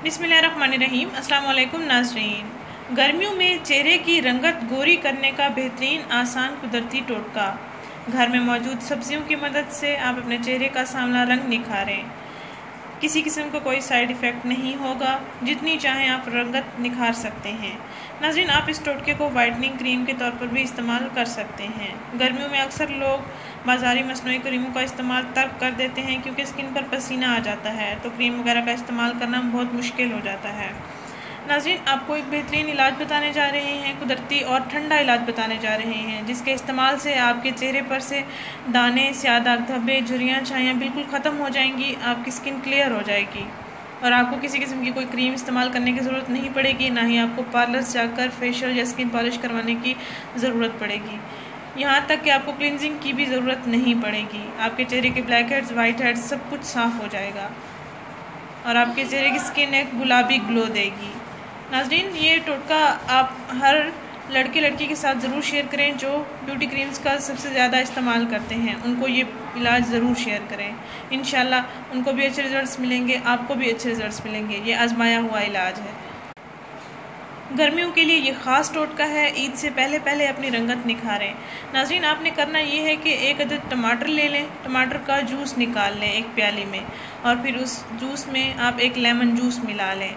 बिस्मिल्लाहिर्रहमानिर्रहीम। अस्सलाम वालेकुम नाज़रीन। गर्मियों में चेहरे की रंगत गोरी करने का बेहतरीन आसान कुदरती टोटका। घर में मौजूद सब्जियों की मदद से आप अपने चेहरे का सांवला रंग निखारें। किसी किस्म का कोई साइड इफ़ेक्ट नहीं होगा, जितनी चाहें आप रंगत निखार सकते हैं। नाज़रीन, आप इस टोटके को वाइटनिंग क्रीम के तौर पर भी इस्तेमाल कर सकते हैं। गर्मियों में अक्सर लोग बाज़ारी मसनूई क्रीमों का इस्तेमाल तर्क कर देते हैं क्योंकि स्किन पर पसीना आ जाता है, तो क्रीम वगैरह का इस्तेमाल करना बहुत मुश्किल हो जाता है। नाज़रीन, आपको एक बेहतरीन इलाज बताने जा रहे हैं, कुदरती और ठंडा इलाज बताने जा रहे हैं, जिसके इस्तेमाल से आपके चेहरे पर से दाने, स्याह दाग, धब्बे, झुर्रियाँ, छाइयाँ बिल्कुल ख़त्म हो जाएंगी। आपकी स्किन क्लियर हो जाएगी और आपको किसी किस्म की कोई क्रीम इस्तेमाल करने की ज़रूरत नहीं पड़ेगी, ना ही आपको पार्लर से जाकर फेशियल या स्किन पॉलिश करवाने की ज़रूरत पड़ेगी। यहाँ तक कि आपको क्लिनजिंग की भी ज़रूरत नहीं पड़ेगी। आपके चेहरे के ब्लैक हेड्स, वाइट हेड्स सब कुछ साफ़ हो जाएगा और आपके चेहरे की स्किन एक गुलाबी ग्लो देगी। नाज़रीन, ये टोटका आप हर लड़के लड़की के साथ ज़रूर शेयर करें जो ब्यूटी क्रीम्स का सबसे ज़्यादा इस्तेमाल करते हैं। उनको ये इलाज ज़रूर शेयर करें। इंशाल्लाह उनको भी अच्छे रिज़ल्ट्स मिलेंगे, आपको भी अच्छे रिज़ल्ट्स मिलेंगे। ये आजमाया हुआ इलाज है। गर्मियों के लिए ये ख़ास टोटका है। ईद से पहले पहले अपनी रंगत निखारें। नाज़रीन, आपने करना ये है कि एक अदद टमाटर ले लें, टमाटर का जूस निकाल लें एक प्याली में, और फिर उस जूस में आप एक लेमन जूस मिला लें।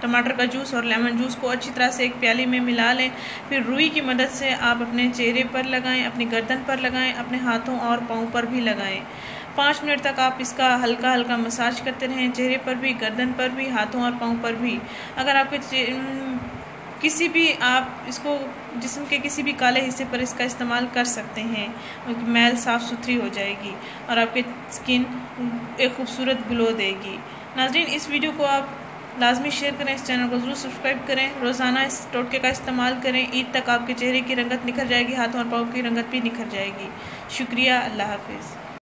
टमाटर का जूस और लेमन जूस को अच्छी तरह से एक प्याली में मिला लें। फिर रुई की मदद से आप अपने चेहरे पर लगाएं, अपनी गर्दन पर लगाएं, अपने हाथों और पाँव पर भी लगाएं। 5 मिनट तक आप इसका हल्का हल्का मसाज करते रहें, चेहरे पर भी, गर्दन पर भी, हाथों और पाँव पर भी। अगर आपके किसी भी आप इसको जिस्म के किसी भी काले हिस्से पर इसका इस्तेमाल कर सकते हैं। मैल साफ़ सुथरी हो जाएगी और आपकी स्किन एक खूबसूरत ग्लो देगी। नाज़रीन, इस वीडियो को आप लाजमी शेयर करें, इस चैनल को ज़रूर सब्सक्राइब करें, रोज़ाना इस टोटके का इस्तेमाल करें। ईद तक आपके चेहरे की रंगत निखर जाएगी, हाथों और पाँव की रंगत भी निखर जाएगी। शुक्रिया, अल्लाह हाफिज़।